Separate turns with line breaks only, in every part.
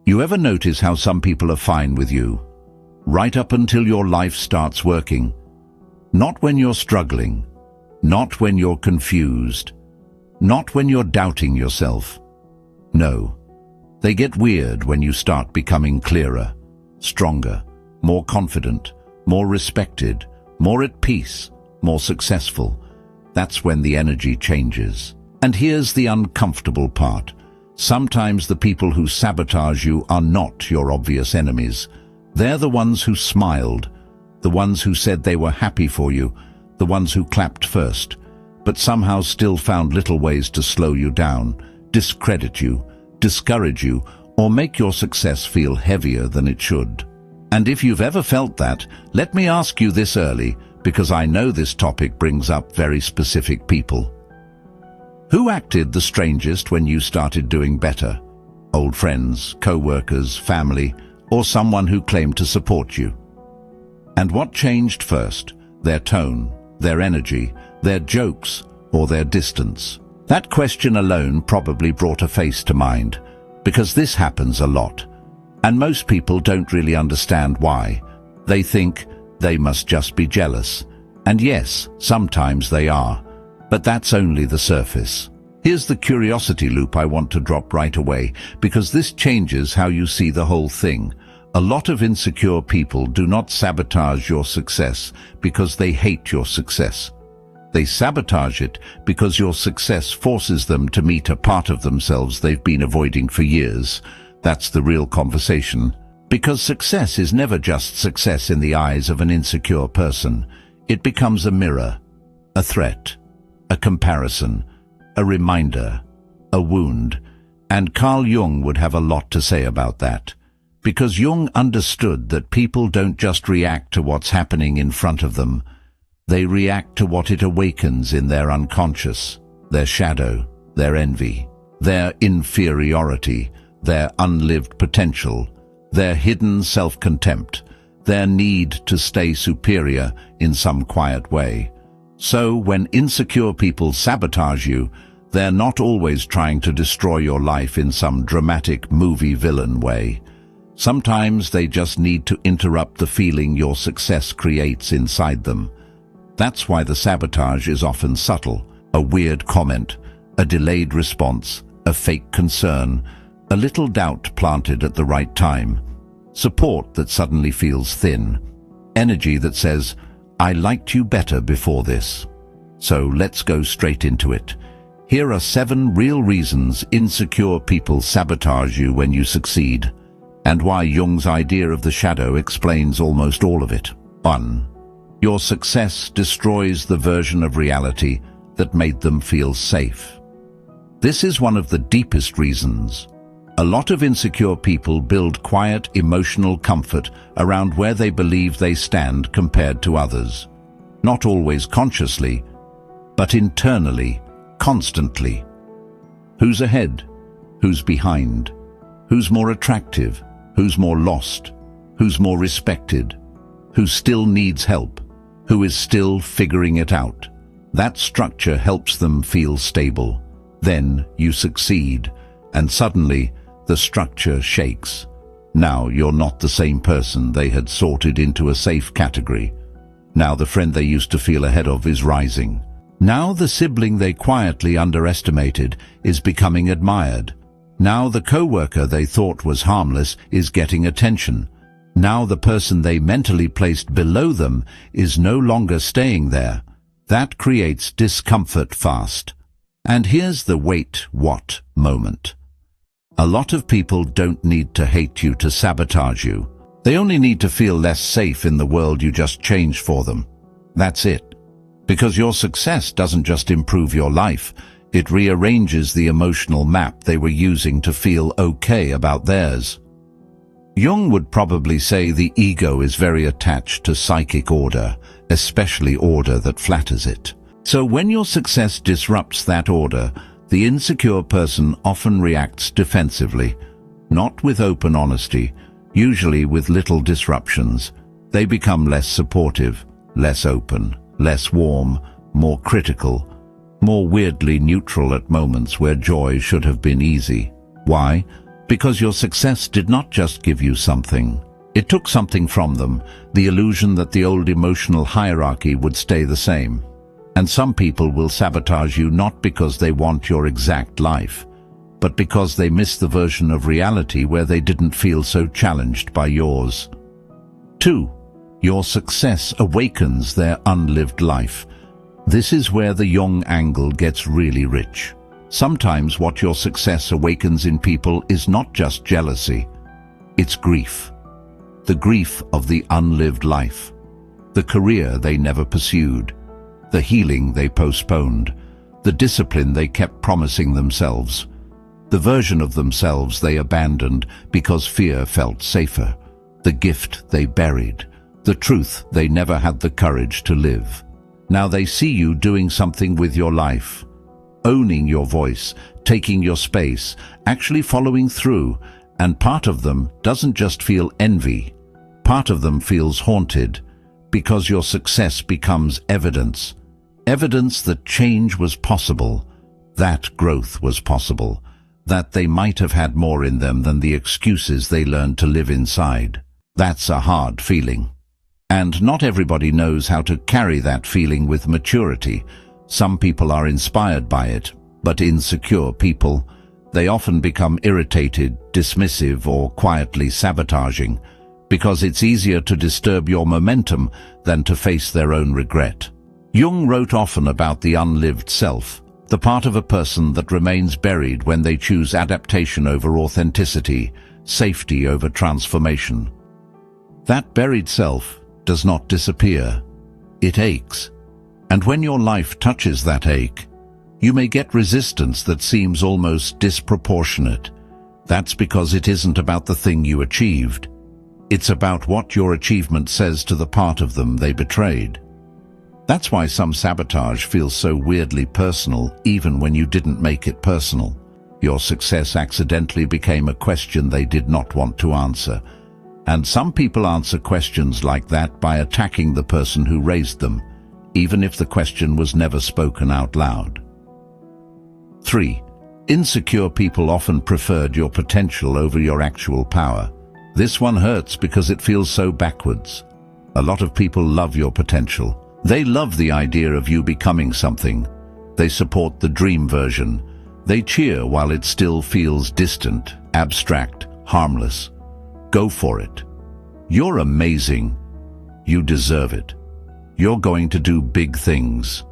You ever notice how some people are fine with you, right up until your life starts working? Not when you're struggling, not when you're confused, not when you're doubting yourself. No, they get weird when you start becoming clearer, stronger, more confident, more respected, more at peace, more successful. That's when the energy changes. And here's the uncomfortable part. Sometimes the people who sabotage you are not your obvious enemies. They're the ones who smiled, the ones who said they were happy for you, the ones who clapped first, but somehow still found little ways to slow you down, discredit you, discourage you, or make your success feel heavier than it should. And if you've ever felt that, let me ask you this early, because I know this topic brings up very specific people. Who acted the strangest when you started doing better? Old friends, co-workers, family, or someone who claimed to support you? And what changed first? Their tone, their energy, their jokes, or their distance? That question alone probably brought a face to mind, because this happens a lot. And most people don't really understand why. They think they must just be jealous. And yes, sometimes they are. But that's only the surface. Here's the curiosity loop I want to drop right away, because this changes how you see the whole thing. A lot of insecure people do not sabotage your success because they hate your success. They sabotage it because your success forces them to meet a part of themselves they've been avoiding for years. That's the real conversation. Because success is never just success in the eyes of an insecure person. It becomes a mirror, a threat, a comparison, a reminder, a wound. And Carl Jung would have a lot to say about that. Because Jung understood that people don't just react to what's happening in front of them. They react to what it awakens in their unconscious, their shadow, their envy, their inferiority, their unlived potential, their hidden self-contempt, their need to stay superior in some quiet way. So when insecure people sabotage you, they're not always trying to destroy your life in some dramatic movie villain way. Sometimes they just need to interrupt the feeling your success creates inside them. That's why the sabotage is often subtle, a weird comment, a delayed response, a fake concern, a little doubt planted at the right time, support that suddenly feels thin, energy that says, I liked you better before this. So let's go straight into it. Here are 7 real reasons insecure people sabotage you when you succeed, and why Jung's idea of the shadow explains almost all of it. 1. Your success destroys the version of reality that made them feel safe. This is one of the deepest reasons. A lot of insecure people build quiet emotional comfort around where they believe they stand compared to others. Not always consciously, but internally, constantly. Who's ahead? Who's behind? Who's more attractive? Who's more lost? Who's more respected? Who still needs help? Who is still figuring it out? That structure helps them feel stable. Then you succeed, and suddenly the structure shakes. Now you're not the same person they had sorted into a safe category. Now the friend they used to feel ahead of is rising. Now the sibling they quietly underestimated is becoming admired. Now the coworker they thought was harmless is getting attention. Now the person they mentally placed below them is no longer staying there. That creates discomfort fast. And here's the wait, what moment. A lot of people don't need to hate you to sabotage you. They only need to feel less safe in the world you just changed for them. That's it. Because your success doesn't just improve your life, it rearranges the emotional map they were using to feel okay about theirs. Jung would probably say the ego is very attached to psychic order, especially order that flatters it. So when your success disrupts that order, the insecure person often reacts defensively, not with open honesty, usually with little disruptions. They become less supportive, less open, less warm, more critical, more weirdly neutral at moments where joy should have been easy. Why? Because your success did not just give you something. It took something from them, the illusion that the old emotional hierarchy would stay the same. And some people will sabotage you not because they want your exact life, but because they miss the version of reality where they didn't feel so challenged by yours. 2. Your success awakens their unlived life. This is where the Jung angle gets really rich. Sometimes what your success awakens in people is not just jealousy, it's grief. The grief of the unlived life, the career they never pursued, the healing they postponed, the discipline they kept promising themselves, the version of themselves they abandoned because fear felt safer, the gift they buried, the truth they never had the courage to live. Now they see you doing something with your life, owning your voice, taking your space, actually following through, and part of them doesn't just feel envy, part of them feels haunted, because your success becomes evidence. Evidence that change was possible, that growth was possible, that they might have had more in them than the excuses they learned to live inside. That's a hard feeling. And not everybody knows how to carry that feeling with maturity. Some people are inspired by it, but insecure people, they often become irritated, dismissive, or quietly sabotaging, because it's easier to disturb your momentum than to face their own regret. Jung wrote often about the unlived self, the part of a person that remains buried when they choose adaptation over authenticity, safety over transformation. That buried self does not disappear. It aches. And when your life touches that ache, you may get resistance that seems almost disproportionate. That's because it isn't about the thing you achieved. It's about what your achievement says to the part of them they betrayed. That's why some sabotage feels so weirdly personal, even when you didn't make it personal. Your success accidentally became a question they did not want to answer. And some people answer questions like that by attacking the person who raised them, even if the question was never spoken out loud. 3. Insecure people often preferred your potential over your actual power. This one hurts because it feels so backwards. A lot of people love your potential. They love the idea of you becoming something. They support the dream version. They cheer while it still feels distant, abstract, harmless. Go for it. You're amazing. You deserve it. You're going to do big things.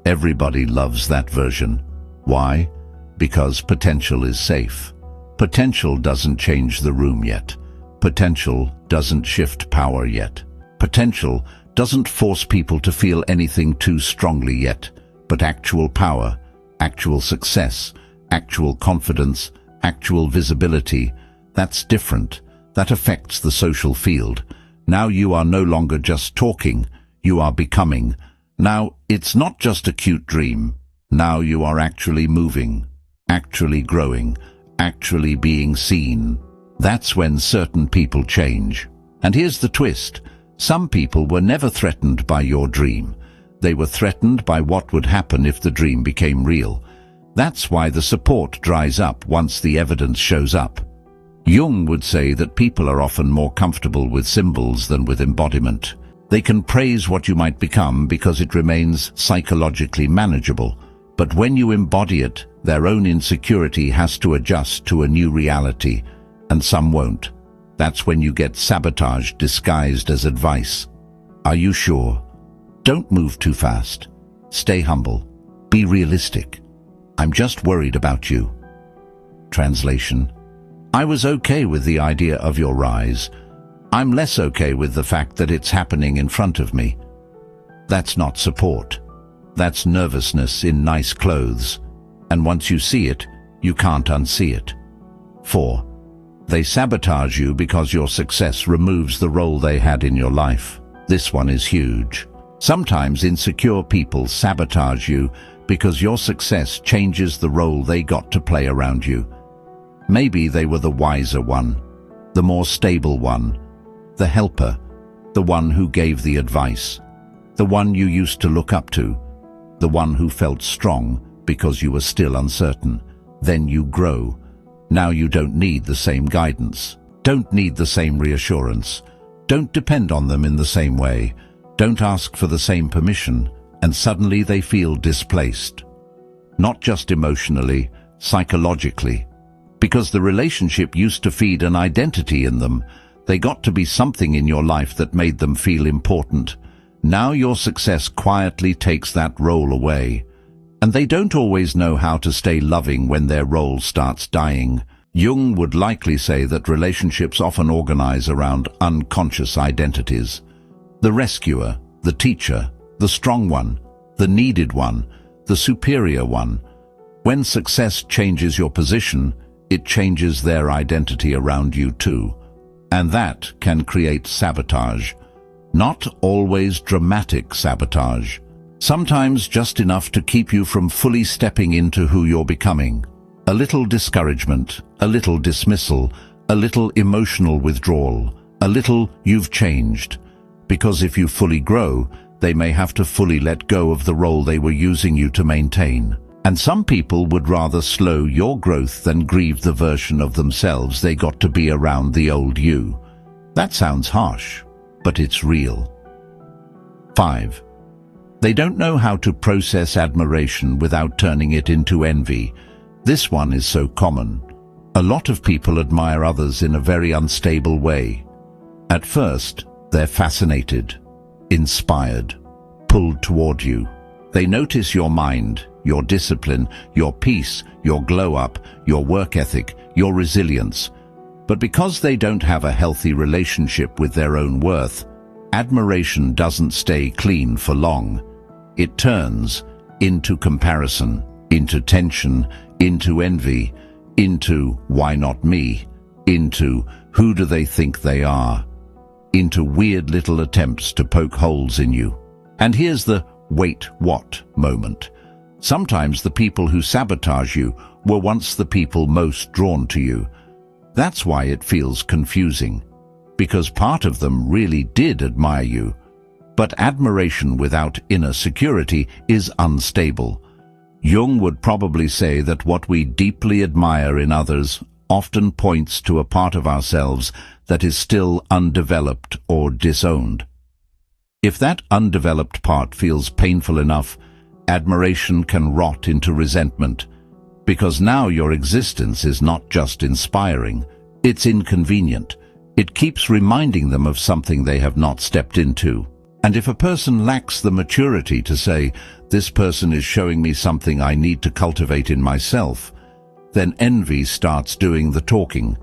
Everybody loves that version. Why? Because potential is safe. Potential doesn't change the room yet. Potential doesn't shift power yet. Potential doesn't force people to feel anything too strongly yet, but actual power, actual success, actual confidence, actual visibility, that's different. That affects the social field. Now you are no longer just talking, you are becoming. Now it's not just a cute dream. Now you are actually moving, actually growing, actually being seen. That's when certain people change. And here's the twist. Some people were never threatened by your dream. They were threatened by what would happen if the dream became real. That's why the support dries up once the evidence shows up. Jung would say that people are often more comfortable with symbols than with embodiment. They can praise what you might become because it remains psychologically manageable. But when you embody it, their own insecurity has to adjust to a new reality, and some won't. That's when you get sabotage disguised as advice. Are you sure? Don't move too fast. Stay humble. Be realistic. I'm just worried about you. Translation: I was okay with the idea of your rise. I'm less okay with the fact that it's happening in front of me. That's not support. That's nervousness in nice clothes. And once you see it, you can't unsee it. 4. They sabotage you because your success removes the role they had in your life. This one is huge. Sometimes insecure people sabotage you because your success changes the role they got to play around you. Maybe they were the wiser one, the more stable one, the helper, the one who gave the advice, the one you used to look up to, the one who felt strong because you were still uncertain. Then you grow. Now you don't need the same guidance, don't need the same reassurance, don't depend on them in the same way, don't ask for the same permission, and suddenly they feel displaced. Not just emotionally, psychologically. Because the relationship used to feed an identity in them, they got to be something in your life that made them feel important. Now your success quietly takes that role away. And they don't always know how to stay loving when their role starts dying. Jung would likely say that relationships often organize around unconscious identities. The rescuer, the teacher, the strong one, the needed one, the superior one. When success changes your position, it changes their identity around you too. And that can create sabotage. Not always dramatic sabotage. Sometimes just enough to keep you from fully stepping into who you're becoming. A little discouragement, a little dismissal, a little emotional withdrawal, a little "you've changed." Because if you fully grow, they may have to fully let go of the role they were using you to maintain. And some people would rather slow your growth than grieve the version of themselves they got to be around the old you. That sounds harsh, but it's real. 5. They don't know how to process admiration without turning it into envy. This one is so common. A lot of people admire others in a very unstable way. At first, they're fascinated, inspired, pulled toward you. They notice your mind, your discipline, your peace, your glow-up, your work ethic, your resilience. But because they don't have a healthy relationship with their own worth, admiration doesn't stay clean for long. It turns into comparison, into tension, into envy, into "why not me?" into "who do they think they are?" into weird little attempts to poke holes in you. And here's the "wait, what?" moment. Sometimes the people who sabotage you were once the people most drawn to you. That's why it feels confusing, because part of them really did admire you. But admiration without inner security is unstable. Jung would probably say that what we deeply admire in others often points to a part of ourselves that is still undeveloped or disowned. If that undeveloped part feels painful enough, admiration can rot into resentment, because now your existence is not just inspiring, it's inconvenient. It keeps reminding them of something they have not stepped into. And if a person lacks the maturity to say, "This person is showing me something I need to cultivate in myself," then envy starts doing the talking.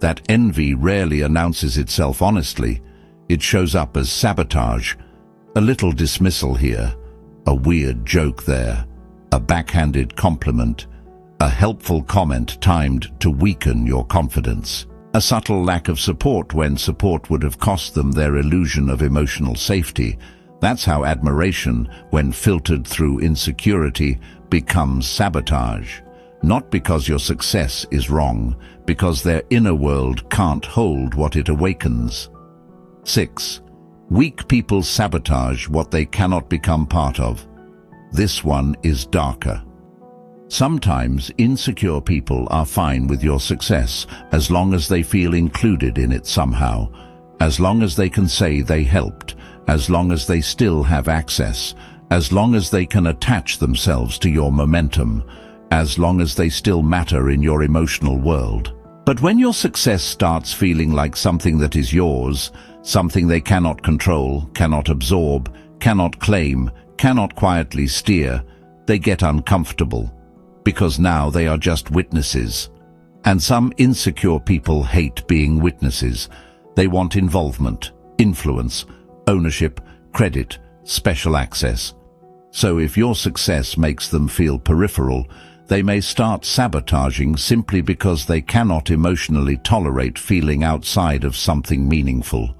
That envy rarely announces itself honestly. It shows up as sabotage, a little dismissal here, a weird joke there, a backhanded compliment, a helpful comment timed to weaken your confidence, a subtle lack of support when support would have cost them their illusion of emotional safety. That's how admiration, when filtered through insecurity, becomes sabotage. Not because your success is wrong, because their inner world can't hold what it awakens. 6. Weak people sabotage what they cannot become part of. This one is darker. Sometimes insecure people are fine with your success as long as they feel included in it somehow, as long as they can say they helped, as long as they still have access, as long as they can attach themselves to your momentum, as long as they still matter in your emotional world. But when your success starts feeling like something that is yours, something they cannot control, cannot absorb, cannot claim, cannot quietly steer, they get uncomfortable, because now they are just witnesses. And some insecure people hate being witnesses. They want involvement, influence, ownership, credit, special access. So if your success makes them feel peripheral, they may start sabotaging simply because they cannot emotionally tolerate feeling outside of something meaningful.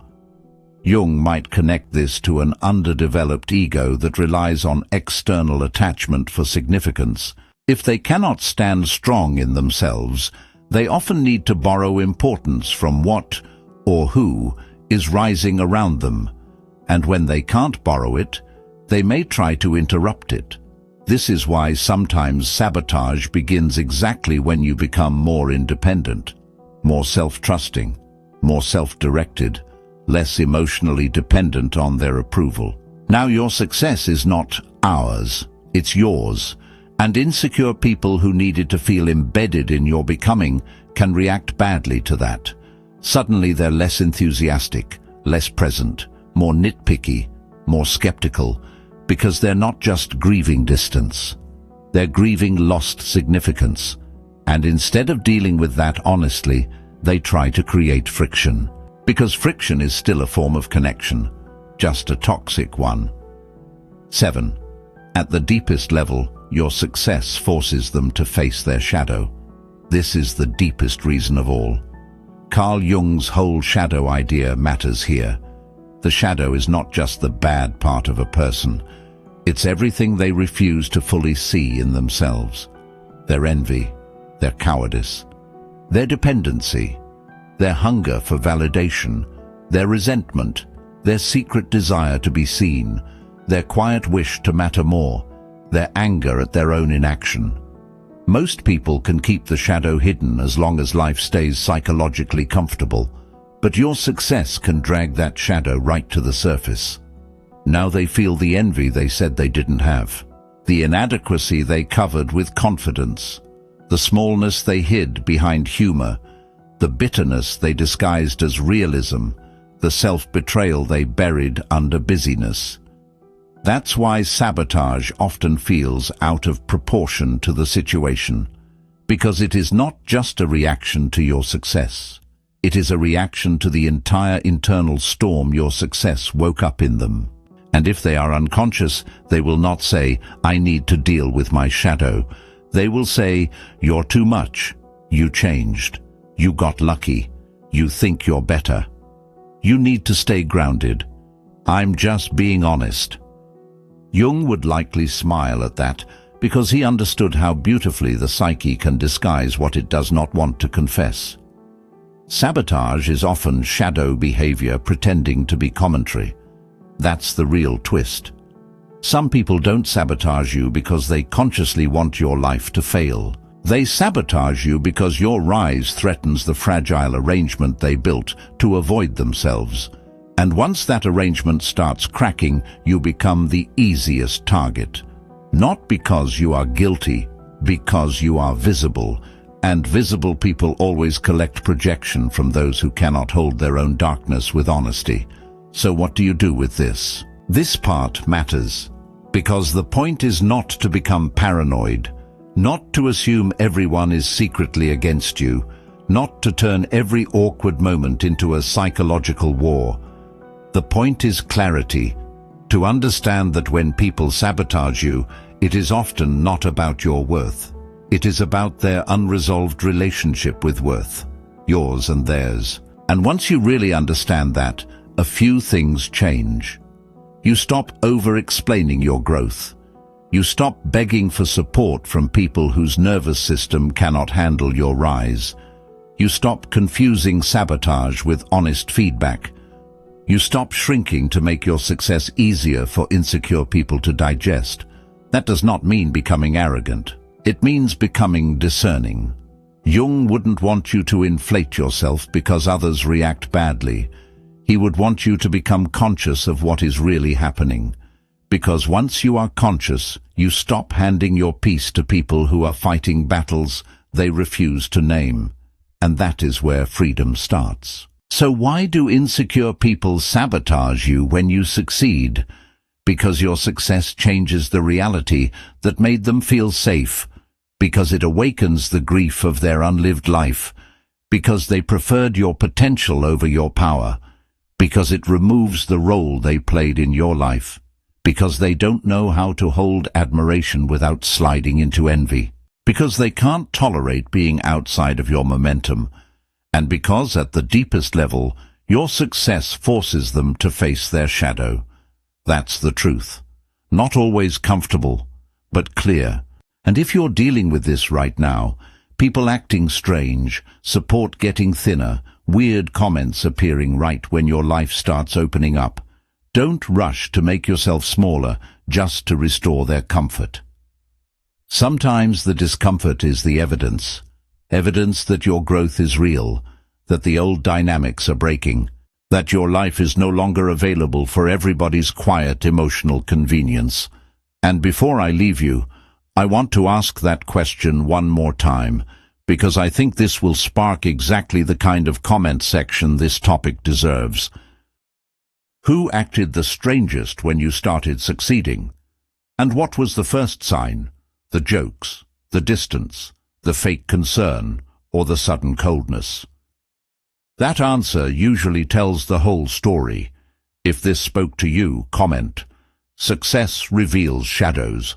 Jung might connect this to an underdeveloped ego that relies on external attachment for significance. If they cannot stand strong in themselves, they often need to borrow importance from what or who is rising around them. And when they can't borrow it, they may try to interrupt it. This is why sometimes sabotage begins exactly when you become more independent, more self-trusting, more self-directed, less emotionally dependent on their approval. Now your success is not ours, it's yours, and insecure people who needed to feel embedded in your becoming can react badly to that. Suddenly they're less enthusiastic, less present, more nitpicky, more skeptical, because they're not just grieving distance. They're grieving lost significance. And instead of dealing with that honestly, they try to create friction. Because friction is still a form of connection, just a toxic one. 7. At the deepest level, your success forces them to face their shadow. This is the deepest reason of all. Carl Jung's whole shadow idea matters here. The shadow is not just the bad part of a person. It's everything they refuse to fully see in themselves. Their envy, their cowardice, their dependency, their hunger for validation, their resentment, their secret desire to be seen, their quiet wish to matter more, their anger at their own inaction. Most people can keep the shadow hidden as long as life stays psychologically comfortable, but your success can drag that shadow right to the surface. Now they feel the envy they said they didn't have, the inadequacy they covered with confidence, the smallness they hid behind humor, the bitterness they disguised as realism, the self-betrayal they buried under busyness. That's why sabotage often feels out of proportion to the situation, because it is not just a reaction to your success. It is a reaction to the entire internal storm your success woke up in them. And if they are unconscious, they will not say, "I need to deal with my shadow." They will say, "You're too much. You changed. You got lucky. You think you're better. You need to stay grounded. I'm just being honest." Jung would likely smile at that, because he understood how beautifully the psyche can disguise what it does not want to confess. Sabotage is often shadow behavior pretending to be commentary. That's the real twist. Some people don't sabotage you because they consciously want your life to fail. They sabotage you because your rise threatens the fragile arrangement they built to avoid themselves. And once that arrangement starts cracking, you become the easiest target. Not because you are guilty, because you are visible. And visible people always collect projection from those who cannot hold their own darkness with honesty. So what do you do with this? This part matters, because the point is not to become paranoid, not to assume everyone is secretly against you, not to turn every awkward moment into a psychological war. The point is clarity, to understand that when people sabotage you, it is often not about your worth. It is about their unresolved relationship with worth, yours and theirs. And once you really understand that, a few things change. You stop over-explaining your growth. You stop begging for support from people whose nervous system cannot handle your rise. You stop confusing sabotage with honest feedback. You stop shrinking to make your success easier for insecure people to digest. That does not mean becoming arrogant. It means becoming discerning. Jung wouldn't want you to inflate yourself because others react badly. He would want you to become conscious of what is really happening. Because once you are conscious, you stop handing your peace to people who are fighting battles they refuse to name. And that is where freedom starts. So why do insecure people sabotage you when you succeed? Because your success changes the reality that made them feel safe, because it awakens the grief of their unlived life, because they preferred your potential over your power, because it removes the role they played in your life, because they don't know how to hold admiration without sliding into envy, because they can't tolerate being outside of your momentum, and because at the deepest level, your success forces them to face their shadow. That's the truth. Not always comfortable, but clear. And if you're dealing with this right now, people acting strange, support getting thinner, weird comments appearing right when your life starts opening up, don't rush to make yourself smaller just to restore their comfort. Sometimes the discomfort is the evidence that your growth is real, that the old dynamics are breaking, that your life is no longer available for everybody's quiet emotional convenience. And before I leave you, I want to ask that question one more time, because I think this will spark exactly the kind of comment section this topic deserves. Who acted the strangest when you started succeeding? And what was the first sign? The jokes, the distance, the fake concern, or the sudden coldness? That answer usually tells the whole story. If this spoke to you, comment. Success reveals shadows.